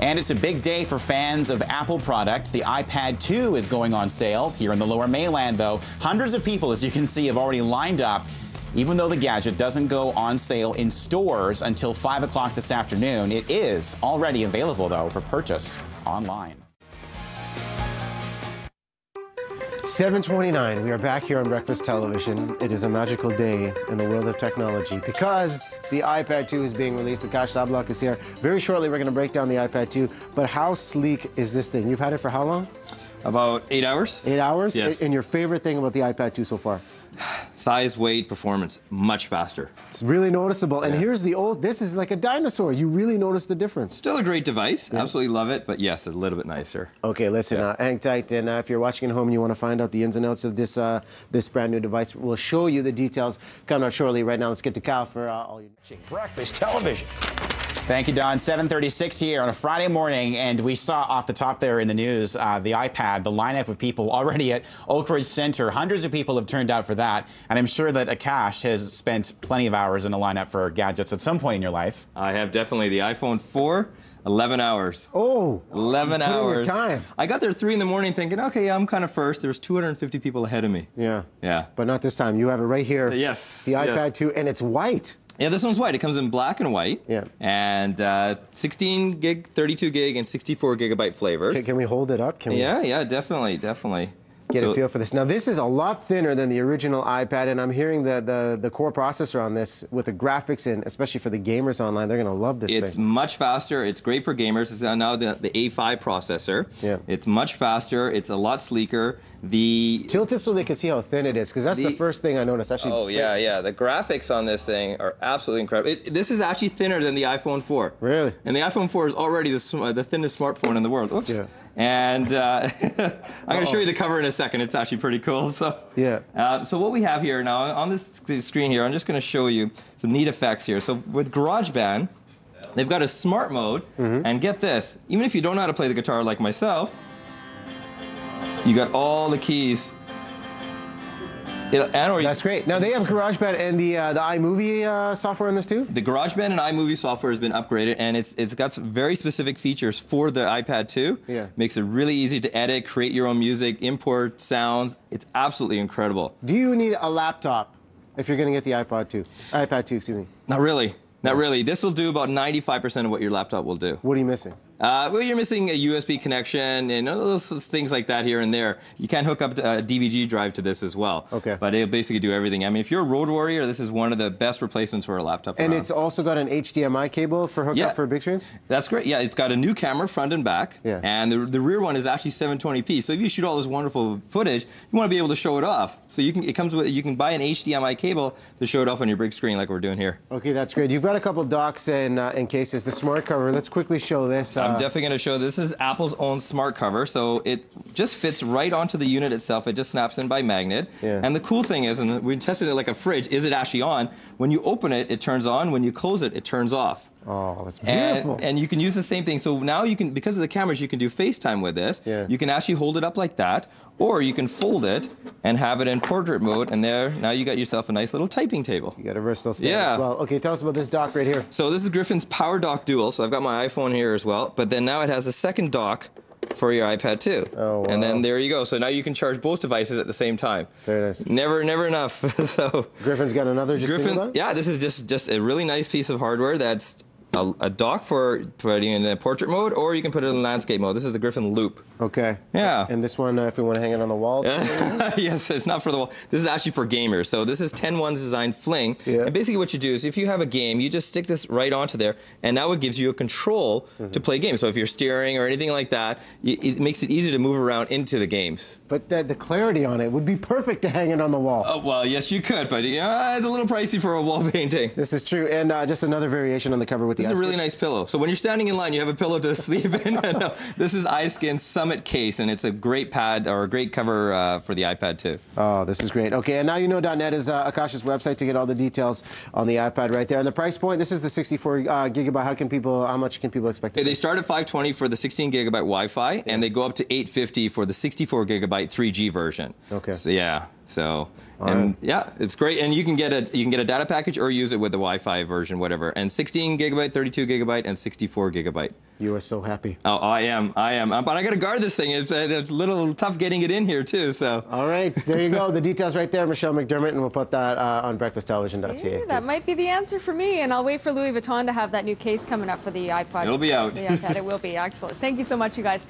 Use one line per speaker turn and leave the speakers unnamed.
And it's a big day for fans of Apple products. The iPad 2 is going on sale here in the Lower Mainland, though. Hundreds of people, as you can see, have already lined up. Even though the gadget doesn't go on sale in stores until 5 o'clock this afternoon, it is already available, though, for purchase online.
7:29. We are back here on Breakfast Television. It is a magical day in the world of technology because the iPad 2 is being released. Akash Sablok is here. Very shortly, we're going to break down the iPad 2. But how sleek is this thing? You've had it for how long?
About 8 hours.
8 hours?
Yes.
And your favorite thing about the iPad 2 so far?
Size, weight, performance, much faster.
It's really noticeable. And here's the old, this is like a dinosaur. You really notice the difference.
Still a great device. Absolutely love it. But yes, a little bit nicer.
Okay, listen, hang tight. And if you're watching at home and you want to find out the ins and outs of this this brand new device, we'll show you the details coming up shortly. Right now, let's get to Cal for all your Breakfast Television.
Thank you, Don. 7:36 here on a Friday morning, and we saw off the top there in the news the iPad, the lineup of people already at Oak Ridge Center. Hundreds of people have turned out for that, and I'm sure that Akash has spent plenty of hours in a lineup for gadgets at some point in your life.
I have definitely the iPhone 4, 11 hours.
Oh,
11 hours.
Put in your time.
I got there 3 in the morning thinking, okay, I'm kind of first. There's 250 people ahead of me.
Yeah.
Yeah.
But not this time. You have it right here.
Yes.
The iPad 2, and it's white.
Yeah, this one's white. It comes in black and white.
Yeah.
And 16 gig, 32 gig, and 64 gigabyte flavors.
Can we hold it up? Can we?
Yeah, definitely.
Get a feel for this. Now, this is a lot thinner than the original iPad, and I'm hearing the core processor on this with the graphics in, especially for the gamers online, they're going to love this thing.
It's much faster. It's great for gamers. It's now the A5 processor.
Yeah.
It's much faster. It's a lot sleeker.
Tilt it so they can see how thin it is, because that's the first thing I noticed. Actually,
oh, yeah. The graphics on this thing are absolutely incredible. This is actually thinner than the iPhone 4.
Really?
And the iPhone 4 is already the thinnest smartphone in the world. Oops.
Yeah.
And I'm going to show you the cover in a second. It's actually pretty cool. So
yeah.
So what we have here now on this screen here, I'm just going to show you some neat effects here. So with GarageBand, they've got a smart mode, and get this, even if you don't know how to play the guitar like myself, you got all the keys.
That's great. Now they have GarageBand and the iMovie software in this too?
The GarageBand and iMovie software has been upgraded, and it's got some very specific features for the iPad 2. Yeah. Makes it really easy to edit, create your own music, import sounds. It's absolutely incredible.
Do you need a laptop if you're going to get the iPad 2, excuse me?
Not really. Not really. This will do about 95% of what your laptop will do.
What are you missing?
Well, you're missing a USB connection and little things like that here and there. You can hook up a DVD drive to this as well. Okay. But it'll basically do everything. I mean, if you're a road warrior, this is one of the best replacements for a laptop.
And it's also got an HDMI cable for hookup for big screens?
That's great. Yeah, it's got a new camera, front and back. Yeah. And the rear one is actually 720p. So if you shoot all this wonderful footage, you want to be able to show it off. So you can buy an HDMI cable to show it off on your big screen like we're doing here.
Okay, that's great. You've got a couple docks and cases. The smart cover, let's quickly show this.
I'm definitely going to show this is Apple's own smart cover, so it just fits right onto the unit itself. It just snaps in by magnet. Yeah. And the cool thing is, and we tested it like a fridge, is it actually on? When you open it, it turns on. When you close it, it turns off.
Oh, that's beautiful.
And you can use the same thing. So now you can, because of the cameras, you can do FaceTime with this. Yeah. You can actually hold it up like that, or you can fold it and have it in portrait mode, and now you got yourself a nice little typing table.
You got a versatile stand as well. Okay, tell us about this dock right here.
So this is Griffin's Power Dock Dual. So I've got my iPhone here as well, but then now it has a second dock for your iPad 2. Oh, wow. And then there you go. So now you can charge both devices at the same time. Very nice. Never enough. So
Griffin's got another
yeah, this is just a really nice piece of hardware that's a dock for putting in a portrait mode, or you can put it in landscape mode. This is the Griffin Loop.
Okay.
Yeah.
And this one, if we want to hang it on the wall?
Yes, it's not for the wall. This is actually for gamers. So this is 10-1's design fling. Yeah. And basically what you do is if you have a game, you just stick this right onto there, and now it gives you a control to play games. So if you're steering or anything like that, it makes it easy to move around into the games.
But the clarity on it would be perfect to hang it on the wall.
Oh, well, yes, you could, but it's a little pricey for a wall painting.
This is true. And just another variation on the cover with
This is a really nice pillow. So when you're standing in line, you have a pillow to sleep in. No, this is iSkin's Summit Case, and it's a great pad or a great cover for the iPad 2.
Oh, this is great. Okay, and now you know .net is Akash's website to get all the details on the iPad right there. And the price point, this is the 64 gigabyte. How much can people expect?
They start at $520 for the 16 gigabyte Wi-Fi, and they go up to $850 for the 64 gigabyte 3G version. Okay. So yeah. So, yeah, it's great, and you can get a data package or use it with the Wi-Fi version, whatever. And 16 gigabyte, 32 gigabyte, and 64 gigabyte.
You are so happy.
Oh, I am. But I got to guard this thing. It's a little tough getting it in here, too. So.
All right, there you go. The details right there, Michelle McDermott, and we'll put that on breakfasttelevision.ca.
That might be the answer for me, and I'll wait for Louis Vuitton to have that new case coming up for the iPod.
It'll be out.
The iPad. It will be. Excellent. Thank you so much, you guys.